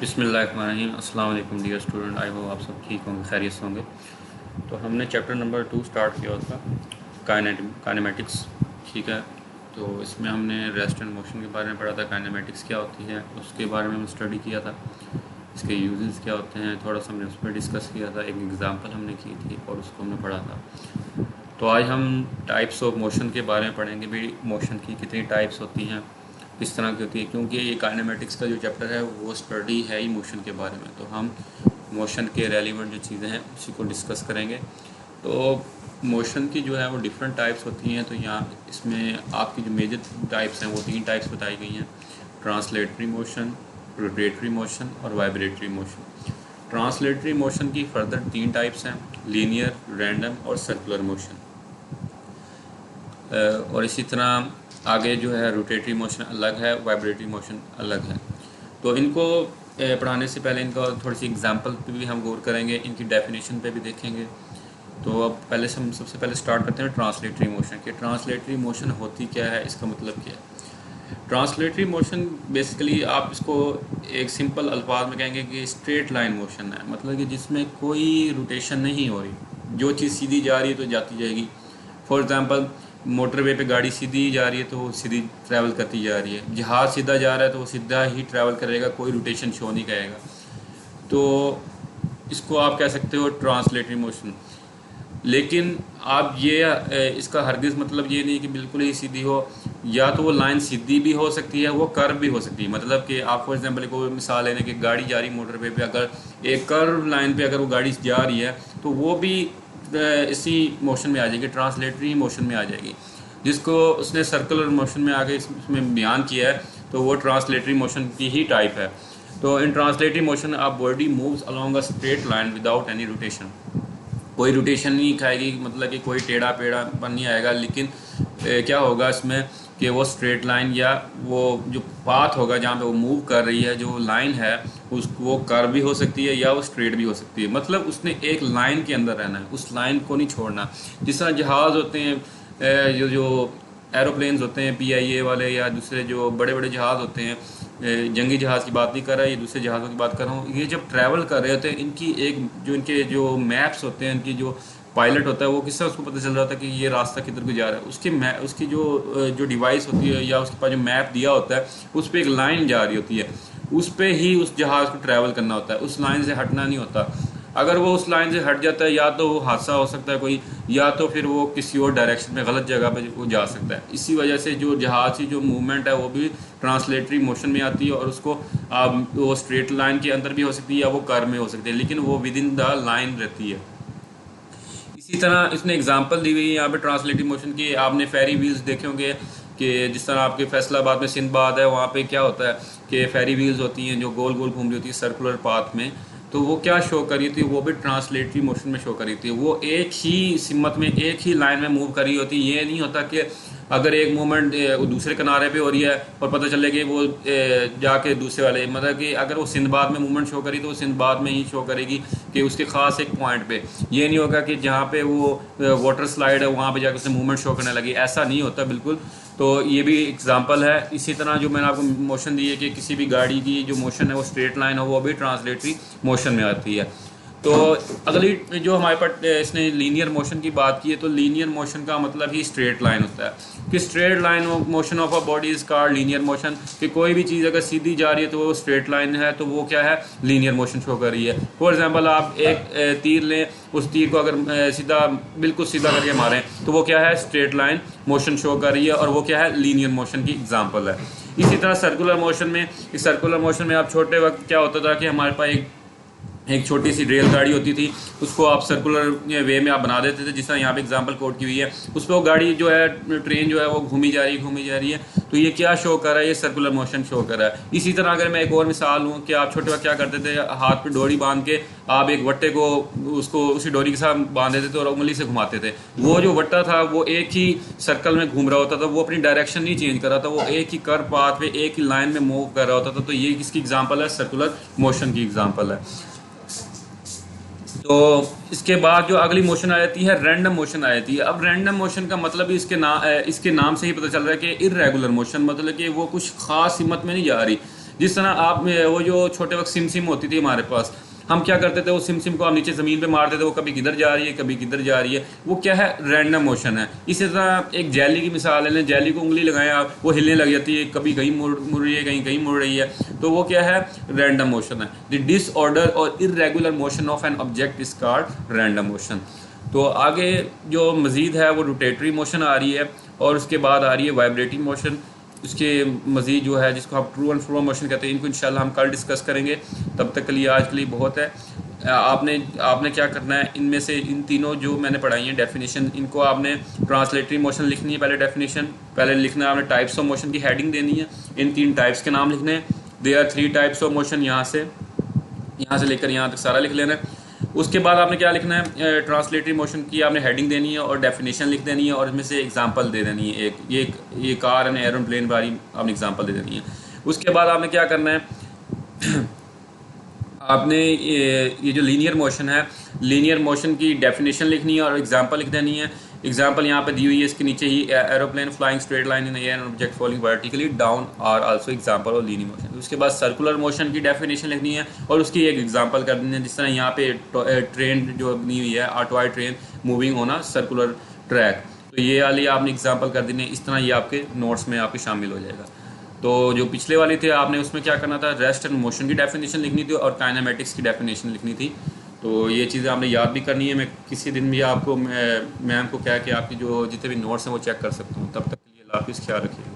बिस्मिल्लाहिर्रहमानिर्रहीम। अस्सलाम वालेकुम डियर स्टूडेंट, आई होप आप सब ठीक होंगे, खैरियत से होंगे। तो हमने चैप्टर नंबर 2 स्टार्ट किया था, काइनेमेटिक्स। ठीक है, तो इसमें हमने रेस्ट एंड मोशन के बारे में पढ़ा था। काइनेमेटिक्स क्या होती है उसके बारे में हम स्टडी किया था, इसके यूजेस क्या होते हैं थोड़ा सा हमने उस पर डिस्कस किया था। एक एग्ज़ाम्पल हमने की थी और उसको हमने पढ़ा था। तो आज हम टाइप्स ऑफ मोशन के बारे में पढ़ेंगे भी, मोशन की कितनी टाइप्स होती हैं, किस तरह की होती है, क्योंकि ये काइनेमेटिक्स का जो चैप्टर है वो स्टडी है ही मोशन के बारे में। तो हम मोशन के रेलिवेंट जो चीज़ें हैं उसी को डिस्कस करेंगे। तो मोशन की जो है वो डिफरेंट टाइप्स होती हैं। तो यहाँ इसमें आपकी जो मेजर टाइप्स हैं वो 3 टाइप्स बताई गई हैं: ट्रांसलेटरी मोशन, रोटेटरी मोशन और वाइब्रेटरी मोशन। ट्रांसलेटरी मोशन की फर्दर 3 टाइप्स हैं: लीनियर, रैंडम और सर्कुलर मोशन। और इसी तरह आगे जो है रोटेटरी मोशन अलग है, वाइब्रेटरी मोशन अलग है। तो इनको पढ़ाने से पहले इनका थोड़ी सी एग्जांपल पे भी हम गौर करेंगे, इनकी डेफिनेशन पे भी देखेंगे। तो अब पहले से हम सबसे पहले स्टार्ट करते हैं ट्रांसलेटरी मोशन के। ट्रांसलेटरी मोशन होती क्या है, इसका मतलब क्या है। ट्रांसलेटरी मोशन बेसिकली आप इसको एक सिंपल अल्फाज में कहेंगे कि स्ट्रेट लाइन मोशन है, मतलब कि जिसमें कोई रोटेशन नहीं हो रही, जो चीज़ सीधी जा रही है तो जाती जाएगी। फॉर एग्ज़ाम्पल, मोटरवे पे गाड़ी सीधी जा रही है तो वो सीधी ट्रैवल करती जा रही है, जहाज़ सीधा जा रहा है तो वो सीधा ही ट्रैवल करेगा, कोई रोटेशन शो नहीं करेगा। तो इसको आप कह सकते हो ट्रांसलेटरी मोशन। लेकिन आप ये इसका हरगिज़ मतलब ये नहीं कि बिल्कुल ही सीधी हो, या तो वो लाइन सीधी भी हो सकती है, वो कर्व भी हो सकती है। मतलब कि आप फॉर एग्जांपल को मिसाल लेने की, गाड़ी जा रही मोटरवे पे, अगर एक कर्व लाइन पे अगर वो गाड़ी जा रही है तो वो भी इसी मोशन में आ जाएगी, ट्रांसलेटरी मोशन में आ जाएगी। जिसको उसने सर्कुलर मोशन में आगे इसमें बयान किया है, तो वो ट्रांसलेटरी मोशन की ही टाइप है। तो इन ट्रांसलेटरी मोशन आप body moves along a straight line without any rotation. कोई रोटेशन नहीं खाएगी, मतलब कि कोई टेढ़ा पेढ़ा पन नहीं आएगा। लेकिन क्या होगा इसमें कि वो स्ट्रेट लाइन या वो जो पाथ होगा जहाँ पे वो मूव कर रही है, जो लाइन है उस वो कर्व भी हो सकती है या वो स्ट्रेट भी हो सकती है। मतलब उसने एक लाइन के अंदर रहना है, उस लाइन को नहीं छोड़ना। जिस तरह जहाज़ होते हैं, जो एरोप्लेन्स होते हैं PIA वाले, या दूसरे जो बड़े बड़े जहाज़ होते हैं, जंगी जहाज़ की बात नहीं कर रहा, ये दूसरे जहाज़ों की बात कर रहा हूँ। ये जब ट्रैवल कर रहे होते हैं, इनकी इनके जो मैप्स होते हैं, इनकी जो पायलट होता है वो किससे उसको पता चल रहा था कि ये रास्ता किधर को जा रहा है। उसकी जो डिवाइस होती है या उसके पास जो मैप दिया होता है, उस पर एक लाइन जा रही होती है, उस पर ही उस जहाज़ को ट्रैवल करना होता है, उस लाइन से हटना नहीं होता। अगर वो उस लाइन से हट जाता है, या तो वो हादसा हो सकता है कोई, या तो फिर वो किसी और डायरेक्शन में गलत जगह पे वो जा सकता है। इसी वजह से जो जहाज़ की जो मूवमेंट है वो भी ट्रांसलेटरी मोशन में आती है, और उसको वो स्ट्रेट लाइन के अंदर भी हो सकती है या वो कर्व में हो सकती है, लेकिन वो विद इन द लाइन रहती है। इसी तरह इसने एग्जांपल दी हुई है यहाँ पे ट्रांसलेटरी मोशन की। आपने फेरी व्हील्स देखे होंगे कि जिस तरह आपके फैसलाबाद में सिंधबाद है, वहाँ पे क्या होता है कि फेरी व्हील्स होती हैं जो गोल गोल घूम रही होती है सर्कुलर पाथ में। तो वो क्या शो कर रही थी, वो भी ट्रांसलेटरी मोशन में शो कर रही थी। वो एक ही सिमत में, एक ही लाइन में मूव कर रही होती। ये नहीं होता कि अगर एक मूवमेंट दूसरे किनारे पे हो रही है और पता चले कि वो जाके दूसरे वाले, मतलब कि अगर वो सिंधबाद में मूवमेंट शो करी तो वो सिंधबाद में ही शो करेगी कि उसके ख़ास एक पॉइंट पे। ये नहीं होगा कि जहाँ पे वो वाटर स्लाइड है वहाँ पे जाकर उसे मूवमेंट शो करने लगी, ऐसा नहीं होता बिल्कुल। तो ये भी एग्जांपल है। इसी तरह जो मैंने आपको मोशन दी है कि किसी भी गाड़ी की जो मोशन है वो स्ट्रेट लाइन हो, वो भी ट्रांसलेटरी मोशन में आती है। तो अगली जो हमारे पास इसने लीनियर मोशन की बात की है, तो लीनियर मोशन का मतलब ही स्ट्रेट लाइन होता है कि straight line motion of a body is called linear motion. कि कोई भी चीज़ अगर सीधी जा रही है तो वो स्ट्रेट लाइन है, तो वो क्या है, लीनियर मोशन शो कर रही है। फॉर एग्जांपल, आप एक तीर लें, उस तीर को अगर सीधा बिल्कुल सीधा करके मारें तो वो क्या है, स्ट्रेट लाइन मोशन शो कर रही है, और वो क्या है, लीनियर मोशन की एग्जाम्पल है। इसी तरह सर्कुलर मोशन में, इस सर्कुलर मोशन में आप छोटे वक्त क्या होता था कि हमारे पास एक छोटी सी रेलगाड़ी होती थी, उसको आप सर्कुलर वे में आप बना देते थे, जिस तरह यहाँ पे एग्जांपल कोट की हुई है। उस पर वो गाड़ी जो है, ट्रेन जो है वो घूमी जा रही है। तो ये क्या शो कर रहा है, ये सर्कुलर मोशन शो कर रहा है। इसी तरह अगर मैं एक और मिसाल लूँ कि आप छोटे वक्त क्या करते थे, हाथ पे डोरी बांध के आप एक वट्टे को उसको उसी डोरी के साथ बांध देते थे और उंगली से घुमाते थे। वो जो वट्टा था वो एक ही सर्कल में घूम रहा होता था, वो अपनी डायरेक्शन नहीं चेंज कर रहा था, वो एक ही कर्व पाथ पे एक ही लाइन में मूव कर रहा होता था। तो ये किसकी एग्जाम्पल है, सर्कुलर मोशन की एग्जाम्पल है। तो इसके बाद जो अगली मोशन आ जाती है, रैंडम मोशन आ जाती है। अब रैंडम मोशन का मतलब इसके नाम से ही पता चल रहा है कि इर्रेगुलर मोशन, मतलब कि वो कुछ खास हिम्मत में नहीं जा रही। जिस तरह आप वो जो छोटे वक्त सिम होती थी हमारे पास, हम क्या करते थे, वो सिम को हम नीचे ज़मीन पे मारते थे, वो कभी किधर जा रही है कभी किधर जा रही है, वो क्या है, रैंडम मोशन है। इसी तरह एक जेली की मिसाल ले लें, जेली को उंगली लगाएं आप, वो हिलने लग जाती है, कभी कहीं मुड़ रही है, कहीं कहीं मुड़ रही है, तो वो क्या है, रैंडम मोशन है। द डिसऑर्डर और irregular motion of an object is called random motion. तो आगे जो मज़ीद है वो रोटेटरी मोशन आ रही है, और उसके बाद आ रही है वाइब्रेटिंग मोशन। उसके मज़ीद जो है जिसको आप ट्रू एंड फ्रो मोशन कहते हैं, इनको इंशाल्लाह हम कल डिस्कस करेंगे। तब तक के लिए आज के लिए बहुत है। आपने क्या करना है, इनमें से इन तीनों जो मैंने पढ़ाई हैं डेफिनेशन, इनको आपने ट्रांसलेटरी मोशन लिखनी है, पहले डेफिनेशन पहले लिखना है आपने, टाइप्स ऑफ मोशन की हेडिंग देनी है, इन 3 टाइप्स के नाम लिखने हैं। They are 3 types of motion, यहाँ से लेकर यहाँ तक सारा लिख लेना है। उसके बाद आपने क्या लिखना है, ट्रांसलेटरी मोशन की आपने हेडिंग देनी है और डेफिनेशन लिख देनी है, और इसमें से एग्जांपल दे देनी है, ये कार एंड एरोप्लेन वाली आपने एग्जांपल दे देनी है। उसके बाद आपने क्या करना है, आपने ये जो लीनियर मोशन है, लीनियर मोशन की डेफिनेशन लिखनी है और एग्जांपल लिख देनी है। एग्जांपल यहाँ पे दी हुई है, इसके नीचे ही, aeroplane flying straight line in air and object falling vertically down are also example of linear motion. उसके बाद सर्कुलर मोशन की डेफिनेशन लिखनी है और उसकी एक एग्जांपल कर देनी है, जिस तरह यहाँ पे ट्रेन जो बनी हुई है, toy train moving on a circular track, तो ये वाली आपने एग्जांपल कर देनी है। इस तरह ये आपके नोट्स में आपके शामिल हो जाएगा। तो जो पिछले वाली थे, आपने उसमें क्या करना था, रेस्ट एंड मोशन की डेफिनेशन लिखनी थी और काइनेमेटिक्स की डेफिनेशन लिखनी थी। तो ये चीज़ें आपने याद भी करनी है। मैं किसी दिन भी आपको मैम को कह के आपकी जो जितने भी नोट्स हैं वो चेक कर सकता हूँ। तब तक के लिए अल्लाह हाफिज़, ख्याल रखिए।